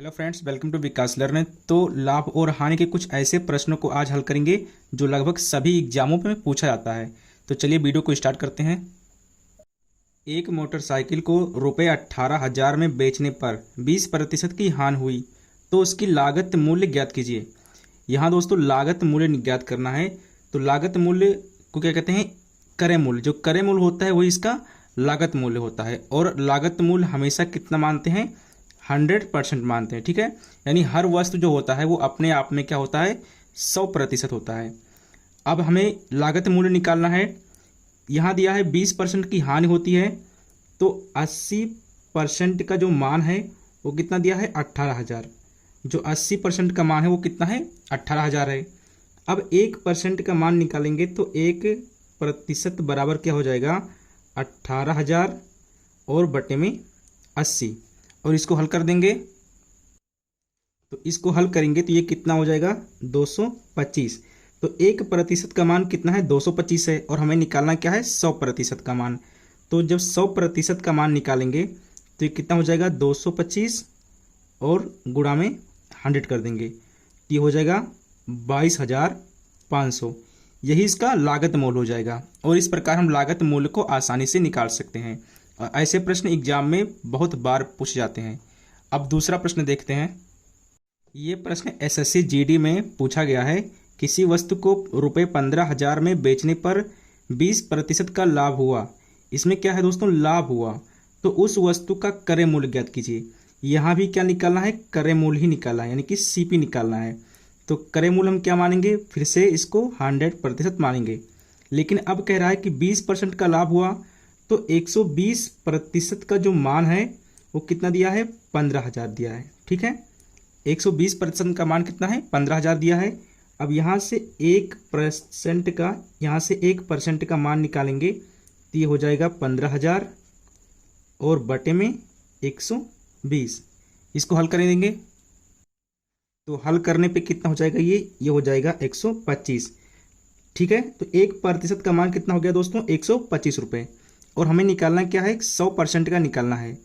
Hello friends, welcome to Vikas learner. तो लाभ और हानि के कुछ ऐसे प्रश्नों को आज हल करेंगे जो लगभग सभी एग्जामों में पूछा जाता है। तो चलिए वीडियो को स्टार्ट करते हैं। एक मोटरसाइकिल को रुपये 18,000 में बेचने पर 20% की हानि हुई तो उसकी लागत मूल्य ज्ञात कीजिए। यहाँ दोस्तों लागत मूल्य ज्ञात करना है। तो लागत मूल्य को क्या कहते हैं? क्रय मूल्य। जो क्रय मूल्य होता है वही इसका लागत मूल्य होता है। और लागत मूल्य हमेशा कितना मानते हैं? 100% मानते हैं। ठीक है, यानी हर वस्तु जो होता है वो अपने आप में क्या होता है? 100% होता है। अब हमें लागत मूल्य निकालना है। यहाँ दिया है 20% की हानि होती है तो 80% का जो मान है वो कितना दिया है? 18,000। जो 80% का मान है वो कितना है? 18,000 है। अब 1% का मान निकालेंगे तो 1% बराबर क्या हो जाएगा? 18,000 और बटे में 80। और इसको हल कर देंगे तो इसको हल करेंगे तो ये कितना हो जाएगा? 225। तो 1% का मान कितना है? 225 है। और हमें निकालना क्या है? 100% का मान। तो जब 100% का मान निकालेंगे तो ये कितना हो जाएगा? 225 और गुणा में 100 कर देंगे तो ये हो जाएगा 22,500। यही इसका लागत मूल्य हो जाएगा। और इस प्रकार हम लागत मूल्य को आसानी से निकाल सकते हैं। और ऐसे प्रश्न एग्जाम में बहुत बार पूछे जाते हैं। अब दूसरा प्रश्न देखते हैं। ये प्रश्न एसएससी जीडी में पूछा गया है। किसी वस्तु को रुपये 15,000 में बेचने पर 20% का लाभ हुआ। इसमें क्या है दोस्तों? लाभ हुआ। तो उस वस्तु का क्रय मूल्य ज्ञात कीजिए। यहाँ भी क्या निकालना है? क्रय मूल्य ही निकालना है, यानी कि सीपी निकालना है। तो क्रय मूल्य हम क्या मानेंगे? फिर से इसको 100% मानेंगे। लेकिन अब कह रहा है कि 20% का लाभ हुआ तो 120% का जो मान है वो कितना दिया है? 15,000 दिया है। ठीक है, 120% का मान कितना है? 15,000 दिया है। अब यहाँ से 1% का मान निकालेंगे तो ये हो जाएगा 15,000 और बटे में 120। इसको हल कर देंगे तो हल करने पे कितना हो जाएगा? ये हो जाएगा 125। ठीक है, तो 1% का मान कितना हो गया दोस्तों? 125 रुपये। और हमें निकालना क्या है? 100% का निकालना है।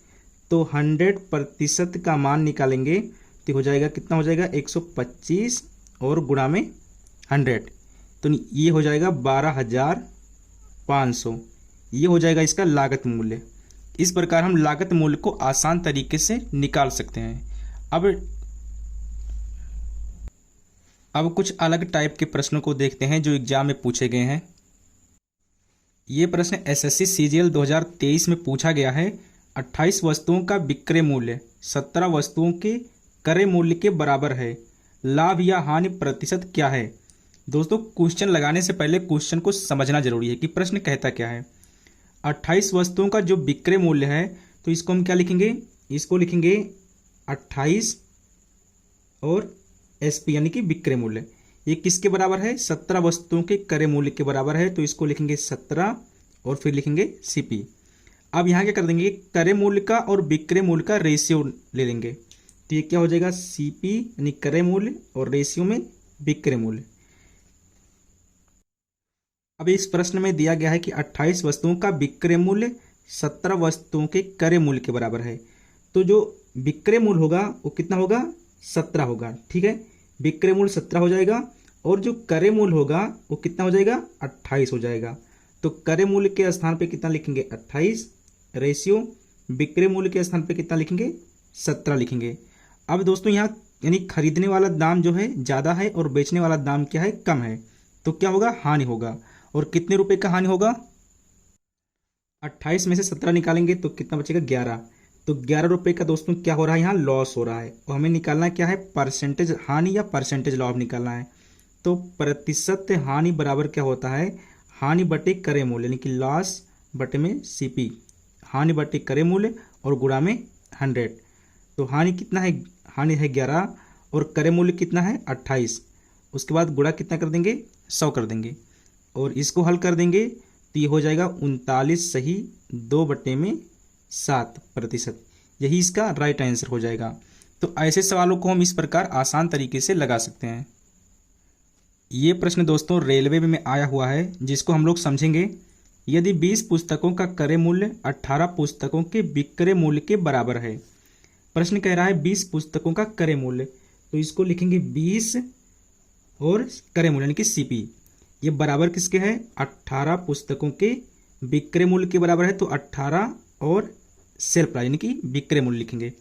तो 100% का मान निकालेंगे तो हो जाएगा कितना? हो जाएगा 125 और गुणा में 100। तो ये हो जाएगा 12,500। ये हो जाएगा इसका लागत मूल्य। इस प्रकार हम लागत मूल्य को आसान तरीके से निकाल सकते हैं। अब कुछ अलग टाइप के प्रश्नों को देखते हैं जो एग्जाम में पूछे गए हैं। ये प्रश्न एसएससी सीजीएल 2023 में पूछा गया है। 28 वस्तुओं का विक्रय मूल्य 17 वस्तुओं के क्रय मूल्य के बराबर है। लाभ या हानि प्रतिशत क्या है? दोस्तों क्वेश्चन लगाने से पहले क्वेश्चन को समझना जरूरी है कि प्रश्न कहता क्या है। 28 वस्तुओं का जो विक्रय मूल्य है तो इसको हम क्या लिखेंगे? इसको लिखेंगे 28 और एसपी यानी कि विक्रय मूल्य। ये किसके बराबर है? 17 वस्तुओं के क्रय मूल्य के बराबर है। तो इसको लिखेंगे 17 और फिर लिखेंगे सीपी। अब यहाँ क्या कर देंगे? क्रय मूल्य का और विक्रय मूल्य का रेशियो ले लेंगे तो ये क्या हो जाएगा? सीपी यानी क्रय मूल्य और रेशियो में विक्रय मूल्य। अब इस प्रश्न में दिया गया है कि 28 वस्तुओं का विक्रय मूल्य 17 वस्तुओं के क्रय मूल्य के बराबर है। तो जो विक्रय मूल्य होगा वो कितना होगा? 17 होगा। ठीक है, विक्रय मूल्य 17 हो जाएगा और जो क्रय मूल्य होगा वो कितना हो जाएगा? 28 हो जाएगा। तो क्रय मूल्य के स्थान पे कितना लिखेंगे? 28 रेशियो विक्रय मूल्य के स्थान पे कितना लिखेंगे? 17 लिखेंगे। अब दोस्तों यहाँ यानी खरीदने वाला दाम जो है ज़्यादा है और बेचने वाला दाम क्या है? कम है। तो क्या होगा? हानि होगा। और कितने रुपए का हानि होगा? 28 में से 17 निकालेंगे तो कितना बचेगा? 11। तो 11 रुपये का दोस्तों क्या हो रहा है? यहाँ लॉस हो रहा है। और हमें निकालना क्या है? परसेंटेज हानि या परसेंटेज लॉस निकालना है। तो प्रतिशत हानि बराबर क्या होता है? हानि बटे क्रय मूल्य यानी कि लॉस बटे में सीपी। हानि बटे क्रय मूल्य और गुणा में 100। तो हानि कितना है? हानि है 11 और क्रय मूल्य कितना है? 28। उसके बाद गुणा कितना कर देंगे? 100 कर देंगे और इसको हल कर देंगे तो ये हो जाएगा 39 सही 2/7%। यही इसका राइट आंसर हो जाएगा। तो ऐसे सवालों को हम इस प्रकार आसान तरीके से लगा सकते हैं। ये प्रश्न दोस्तों रेलवे में आया हुआ है जिसको हम लोग समझेंगे। यदि 20 पुस्तकों का क्रय मूल्य 18 पुस्तकों के विक्रय मूल्य के बराबर है प्रश्न कह रहा है 20 पुस्तकों का क्रय मूल्य, तो इसको लिखेंगे 20 और क्रय मूल्य यानी कि सीपी, ये बराबर किसके है 18 पुस्तकों के विक्रय मूल्य के बराबर है। तो 18 और सेल प्राइस यानी कि विक्रय मूल्य लिखेंगे।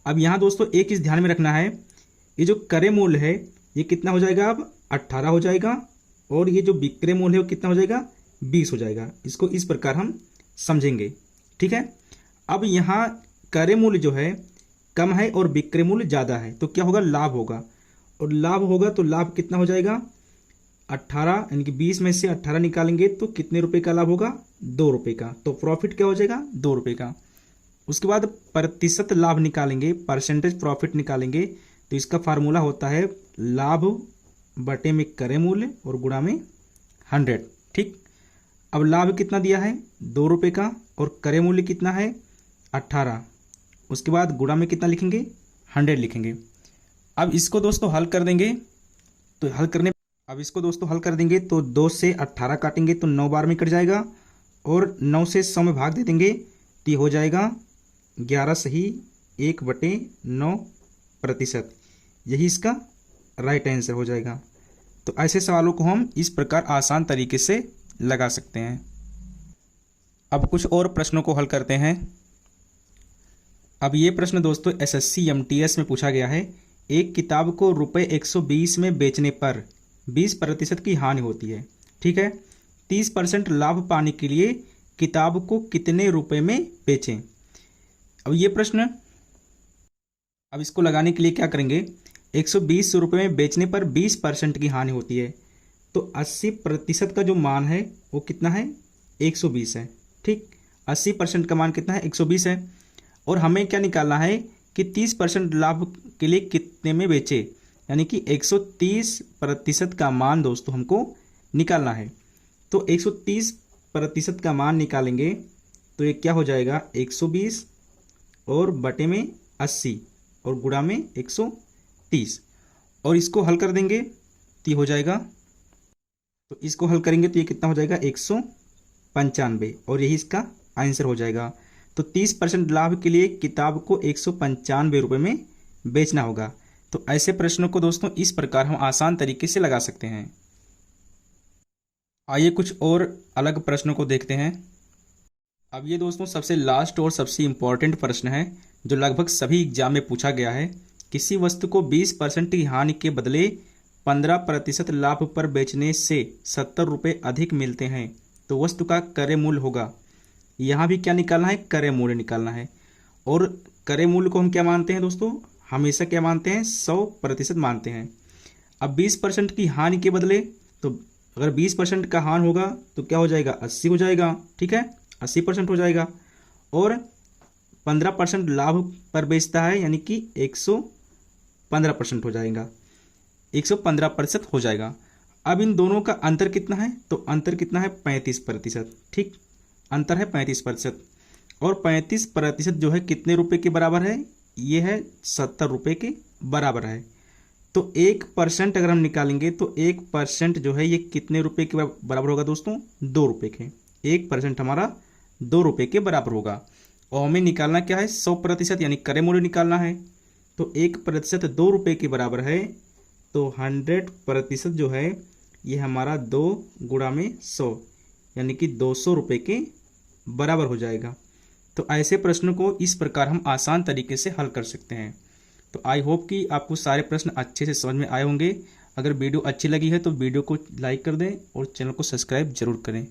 अब यहाँ दोस्तों एक चीज ध्यान में रखना है, ये जो क्रय मूल्य है ये कितना हो जाएगा, अब 18 हो जाएगा, और ये जो विक्रय मूल्य है वो कितना हो जाएगा 20 हो जाएगा। इसको इस प्रकार हम समझेंगे, ठीक है। अब यहाँ क्रय मूल्य जो है कम है और विक्रय मूल्य ज़्यादा है, तो क्या होगा लाभ होगा, और लाभ होगा तो लाभ कितना हो जाएगा 18 यानी कि 20 में से 18 निकालेंगे तो कितने रुपए का लाभ होगा 2 रुपये का, तो प्रॉफिट क्या हो जाएगा 2 रुपये का। उसके बाद प्रतिशत लाभ निकालेंगे, परसेंटेज प्रॉफिट निकालेंगे, तो इसका फार्मूला होता है लाभ बटे में क्रय मूल्य और गुणा में 100, ठीक। अब लाभ कितना दिया है 2 रुपये का और क्रय मूल्य कितना है 18, उसके बाद गुणा में कितना लिखेंगे 100 लिखेंगे। अब इसको दोस्तों हल कर देंगे, तो हल कर देंगे तो 2 से 18 काटेंगे तो 9 बार में कट जाएगा, और 9 से 100 में भाग दे देंगे तो ये हो जाएगा 11 सही 1/9%, यही इसका राइट आंसर हो जाएगा। तो ऐसे सवालों को हम इस प्रकार आसान तरीके से लगा सकते हैं। अब कुछ और प्रश्नों को हल करते हैं। अब ये प्रश्न दोस्तों एसएससी एमटीएस में पूछा गया है। एक किताब को रुपये 120 में बेचने पर 20% की हानि होती है, ठीक है। 30% लाभ पाने के लिए किताब को कितने रुपए में बेचें। अब ये प्रश्न, अब इसको लगाने के लिए क्या करेंगे, 120 रुपये में बेचने पर 20% की हानि होती है, तो 80% का जो मान है वो कितना है 120 है, ठीक। 80% का मान कितना है 120 है, और हमें क्या निकालना है कि 30% लाभ के लिए कितने में बेचे, यानी कि 130% का मान दोस्तों हमको निकालना है। तो 130% का मान निकालेंगे तो ये क्या हो जाएगा 120 और बटे में 80 और गुणा में 130, और इसको हल कर देंगे तो ये हो जाएगा, तो इसको हल करेंगे तो ये कितना हो जाएगा 195, और यही इसका आंसर हो जाएगा। तो 30% लाभ के लिए किताब को 195 रुपये में बेचना होगा। तो ऐसे प्रश्नों को दोस्तों इस प्रकार हम आसान तरीके से लगा सकते हैं। आइए कुछ और अलग प्रश्नों को देखते हैं। अब ये दोस्तों सबसे लास्ट और सबसे इम्पोर्टेंट प्रश्न है जो लगभग सभी एग्जाम में पूछा गया है। किसी वस्तु को 20% की हानि के बदले 15% लाभ पर बेचने से 70 रुपये अधिक मिलते हैं, तो वस्तु का क्रय मूल्य होगा। यहाँ भी क्या निकालना है, क्रय मूल्य निकालना है। और क्रय मूल्य को हम क्या मानते हैं दोस्तों, हमेशा क्या मानते हैं 100% मानते हैं। अब 20% की हानि के बदले, तो अगर 20% का हानि होगा तो क्या हो जाएगा 80 हो जाएगा, ठीक है 80% हो जाएगा। और 15% लाभ पर बेचता है यानी कि 115% हो जाएगा, 115% हो जाएगा। अब इन दोनों का अंतर कितना है, तो अंतर कितना है 35%, ठीक, अंतर है 35%। और 35% जो है कितने रुपए के बराबर है, ये है 70 रुपये के बराबर है। तो 1% अगर हम निकालेंगे तो 1% जो है ये कितने रुपए के बराबर होगा दोस्तों, 2 रुपये के। 1% हमारा 2 रुपये के बराबर होगा। और हमें निकालना क्या है 100% यानी क्रय मूल्य निकालना है। तो 1% 2 रुपये के बराबर है, तो 100% जो है ये हमारा 2 गुणा में 100 यानी कि 200 रुपये के बराबर हो जाएगा। तो ऐसे प्रश्नों को इस प्रकार हम आसान तरीके से हल कर सकते हैं। तो आई होप कि आपको सारे प्रश्न अच्छे से समझ में आए होंगे। अगर वीडियो अच्छी लगी है तो वीडियो को लाइक कर दें और चैनल को सब्सक्राइब जरूर करें।